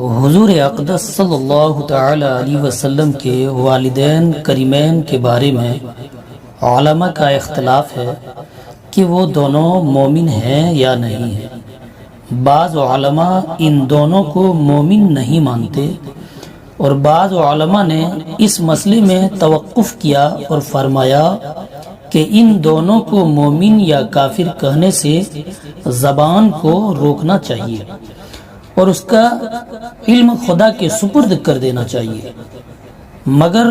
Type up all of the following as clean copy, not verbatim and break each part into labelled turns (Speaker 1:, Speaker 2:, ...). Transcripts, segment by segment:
Speaker 1: حضور اقدس صلی اللہ تعالی علیہ وسلم کے والدین کریمین کے بارے میں علماء کا اختلاف ہے کہ وہ دونوں مومن ہیں یا نہیں ہیں۔ بعض علماء ان دونوں کو مومن نہیں مانتے اور بعض علماء نے اس مسئلے میں توقف کیا اور فرمایا کہ ان دونوں کو مومن یا کافر کہنے سے زبان کو روکنا چاہیے اور اس کا علم خدا کے سپرد کر دینا چاہیے، مگر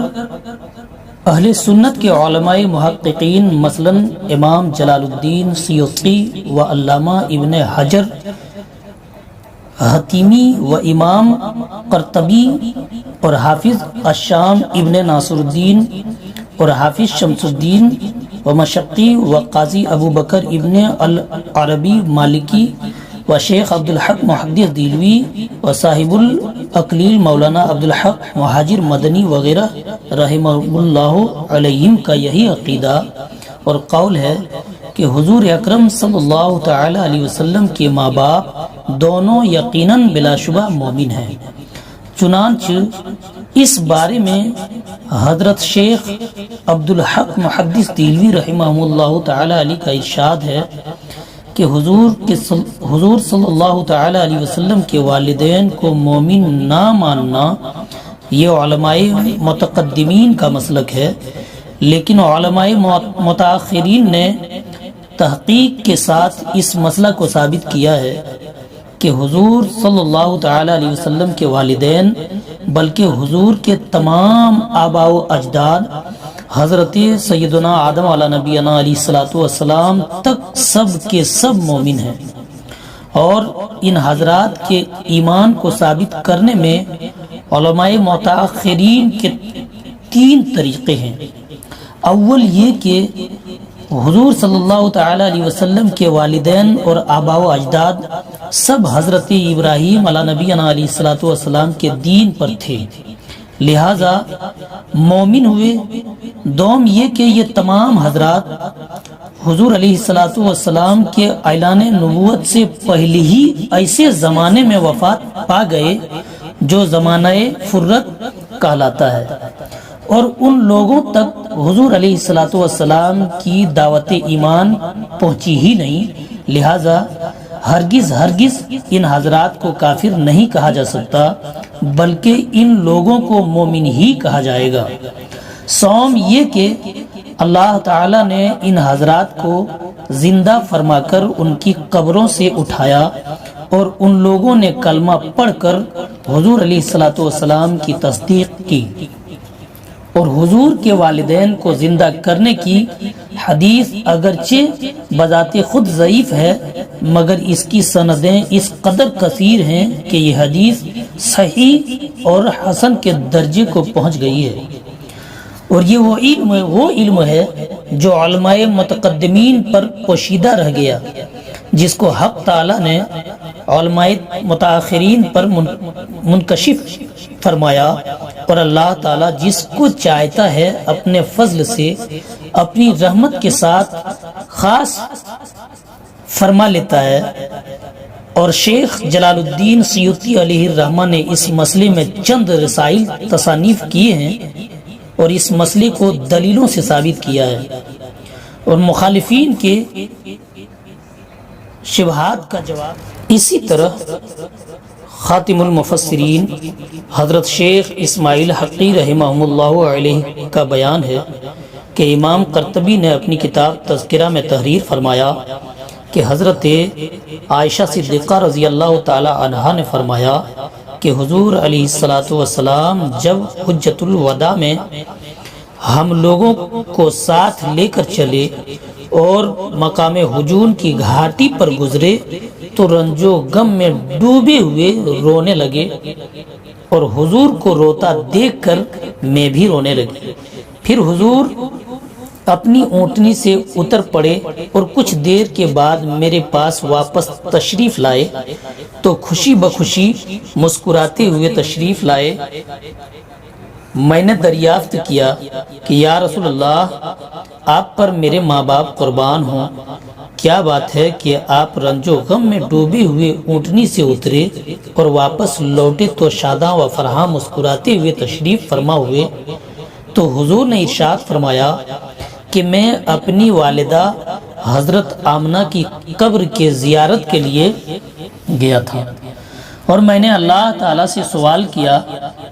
Speaker 1: اہل سنت کے علماء محققین مثلا امام جلال الدین سیوطی و علامہ ابن حجر حتیمی و امام قرطبی اور حافظ الشام ابن ناصر الدین اور حافظ شمس الدین و مشقی و قاضی ابو بکر ابن العربی مالکی و شیخ عبدالحق محدث دیلوی و صاحب الاقلیل مولانا عبدالحق مہاجر مدنی وغیرہ رحمہ اللہ علیہم کا یہی عقیدہ اور قول ہے کہ حضور اکرم صلی اللہ تعالی علیہ وسلم کے ماں باپ دونوں یقیناً بلا شبہ مومن ہیں۔ چنانچہ اس بارے میں حضرت شیخ عبدالحق محدث دیلوی رحمہ اللہ تعالی علیہ کا ارشاد ہے کہ حضور صلی اللہ تعالی علیہ وسلم کے والدین کو مومن نہ ماننا یہ علماء متقدمین کا مسلک ہے، لیکن علماء متاخرین نے تحقیق کے ساتھ اس مسئلہ کو ثابت کیا ہے کہ حضور صلی اللہ تعالی علیہ وسلم کے والدین بلکہ حضور کے تمام آباء و اجداد حضرت سیدنا آدم علیہ نبینا علیہ الصلوۃ والسلام تک سب کے سب مومن ہیں، اور ان حضرات کے ایمان کو ثابت کرنے میں علماء متاخرین کے 3 طریقے ہیں۔ اول یہ کہ حضور صلی اللہ تعالی علیہ وسلم کے والدین اور آباء و اجداد سب حضرت ابراہیم علیہ نبینا علیہ الصلوۃ والسلام کے دین پر تھے، لہذا مومن ہوئے۔ دوم یہ کہ یہ تمام حضرات حضور علیہ الصلوۃ والسلام کے اعلان نبوت سے پہلے ہی ایسے زمانے میں وفات پا گئے جو زمانہ فرت کہلاتا ہے، اور ان لوگوں تک حضور علیہ الصلوۃ والسلام کی دعوت ایمان پہنچی ہی نہیں، لہذا ہرگز ان حضرات کو کافر نہیں کہا جا سکتا بلکہ ان لوگوں کو مومن ہی کہا جائے گا۔ سوم یہ کہ اللہ تعالی نے ان حضرات کو زندہ فرما کر ان کی قبروں سے اٹھایا اور ان لوگوں نے کلمہ پڑھ کر حضور علیہ الصلوۃ والسلام کی تصدیق کی، اور حضور کے والدین کو زندہ کرنے کی حدیث اگرچہ بذات خود ضعیف ہے مگر اس کی سندیں اس قدر کثیر ہیں کہ یہ حدیث صحیح اور حسن کے درجے کو پہنچ گئی ہے، اور یہ وہ علم ہے جو علماء متقدمین پر پوشیدہ رہ گیا، جس کو حق تعالی نے علماء متاخرین پر منکشف فرمایا، اور اللہ تعالی جس کو چاہتا ہے اپنے فضل سے اپنی رحمت کے ساتھ خاص فرما لیتا ہے۔ اور شیخ جلال الدین سیوطی علیہ الرحمہ نے اس مسئلے میں چند رسائل تصانیف کیے ہیں اور اس مسئلے کو دلیلوں سے ثابت کیا ہے، اور مخالفین کے شبہات کا جواب۔ اسی طرح خاتم المفسرین حضرت شیخ اسماعیل حقی رحمہ اللہ علیہ کا بیان ہے کہ امام قرطبی نے اپنی کتاب تذکرہ میں تحریر فرمایا کہ حضرت عائشہ صدیقہ رضی اللہ تعالی عنہا نے فرمایا کہ حضور علیہ الصلوۃ والسلام جب حجۃ الوداع میں ہم لوگوں کو ساتھ لے کر چلے اور مقام حجون کی گھاٹی پر گزرے تو رنج و غم میں ڈوبے ہوئے رونے لگے، اور حضور کو روتا دیکھ کر میں بھی رونے لگی۔ پھر حضور اپنی اونٹنی سے اتر پڑے اور کچھ دیر کے بعد میرے پاس واپس تشریف لائے تو خوشی بخوشی مسکراتے ہوئے تشریف لائے۔ میں نے دریافت کیا کہ یا رسول اللہ، آپ پر میرے ماں باپ قربان ہوں، کیا بات ہے کہ آپ رنج و غم میں ڈوبے ہوئے اونٹنی سے اترے اور واپس لوٹے تو شاداں و فرحاں مسکراتے ہوئے تشریف فرما ہوئے؟ تو حضور نے ارشاد فرمایا کہ میں اپنی والدہ حضرت آمنہ کی قبر کے زیارت کے لیے گیا تھا، اور میں نے اللہ تعالیٰ سے سوال کیا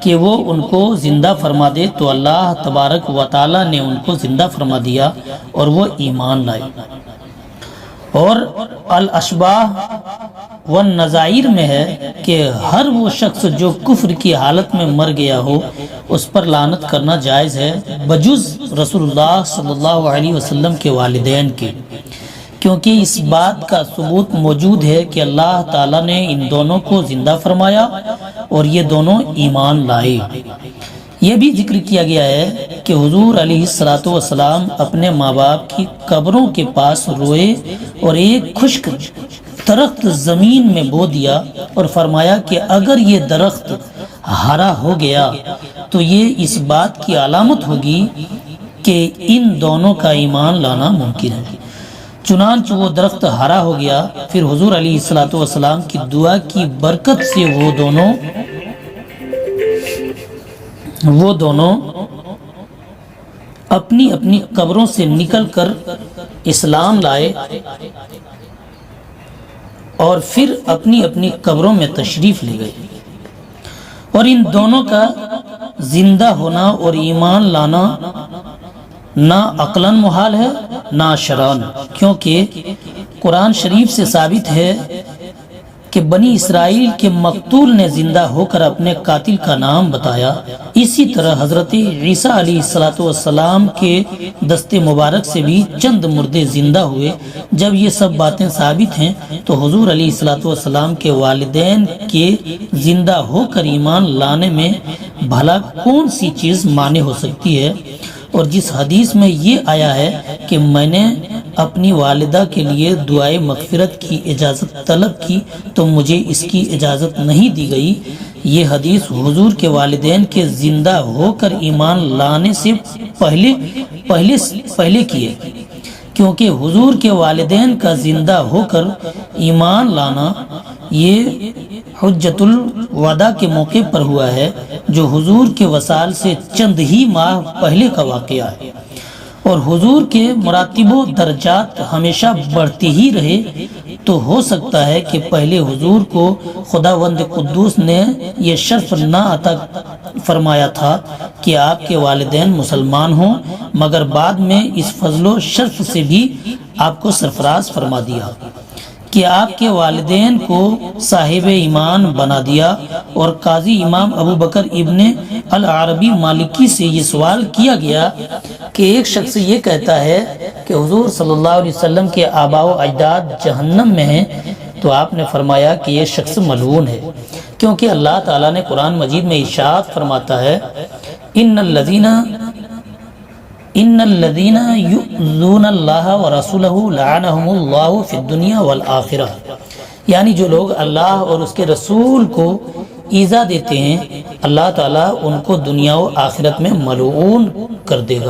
Speaker 1: کہ وہ ان کو زندہ فرما دے، تو اللہ تبارک و تعالیٰ نے ان کو زندہ فرما دیا اور وہ ایمان لائے۔ اور الاشباح والنظائر میں ہے کہ ہر وہ شخص جو کفر کی حالت میں مر گیا ہو اس پر لعنت کرنا جائز ہے، بجز رسول اللہ صلی اللہ علیہ وسلم کے والدین کے، کیونکہ اس بات کا ثبوت موجود ہے کہ اللہ تعالیٰ نے ان دونوں کو زندہ فرمایا اور یہ دونوں ایمان لائے۔ یہ بھی ذکر کیا گیا ہے کہ حضور علیہ السلام اپنے ماں باپ کی قبروں کے پاس روئے اور ایک خشک درخت زمین میں بو دیا اور فرمایا کہ اگر یہ درخت ہرا ہو گیا تو یہ اس بات کی علامت ہوگی کہ ان دونوں کا ایمان لانا ممکن ہے۔ چنانچہ وہ درخت ہرا ہو گیا، پھر حضور علیہ السلام کی دعا کی برکت سے وہ دونوں اپنی اپنی قبروں سے نکل کر اسلام لائے اور پھر اپنی اپنی قبروں میں تشریف لے گئے۔ اور ان دونوں کا زندہ ہونا اور ایمان لانا نہ عقلاً محال ہے نہ شرعاً، کیونکہ قرآن شریف سے ثابت ہے کہ بنی اسرائیل کے مقتول نے زندہ ہو کر اپنے قاتل کا نام بتایا۔ اسی طرح حضرت عیسیٰ علیہ السلام کے دست مبارک سے بھی چند مردے زندہ ہوئے۔ جب یہ سب باتیں ثابت ہیں تو حضور علیہ السلام کے والدین کے زندہ ہو کر ایمان لانے میں بھلا کون سی چیز مانع ہو سکتی ہے؟ اور جس حدیث میں یہ آیا ہے کہ میں نے اپنی والدہ کے لیے دعائے مغفرت کی اجازت طلب کی تو مجھے اس کی اجازت نہیں دی گئی، یہ حدیث حضور کے والدین کے زندہ ہو کر ایمان لانے سے پہلے کی ہے، کیونکہ حضور کے والدین کا زندہ ہو کر ایمان لانا یہ حجت الوداع کے موقع پر ہوا ہے، جو حضور کے وصال سے چند ہی ماہ پہلے کا واقعہ ہے، اور حضور کے مراتب و درجات ہمیشہ بڑھتے ہی رہے، تو ہو سکتا ہے کہ پہلے حضور کو خداوند قدوس نے یہ شرف نہ عطا فرمایا تھا کہ آپ کے والدین مسلمان ہوں، مگر بعد میں اس فضل و شرف سے بھی آپ کو سرفراز فرما دیا کہ آپ کے والدین کو صاحب ایمان بنا دیا۔ اور قاضی امام ابو بکر ابن العربی مالکی سے یہ سوال کیا گیا کہ ایک شخص یہ کہتا ہے کہ حضور صلی اللہ علیہ وسلم کے آباء و اجداد جہنم میں ہیں، تو آپ نے فرمایا کہ یہ شخص ملعون ہے، کیونکہ اللہ تعالیٰ نے قرآن مجید میں ارشاد فرماتا ہے ان الذین یؤذون اللہ ورسولہ لعنہم اللہ فی الدنیا والآخرہ، یعنی جو لوگ اللہ اور اس کے رسول کو ایذا دیتے ہیں اللہ تعالیٰ ان کو دنیا و آخرت میں ملعون کر دے گا۔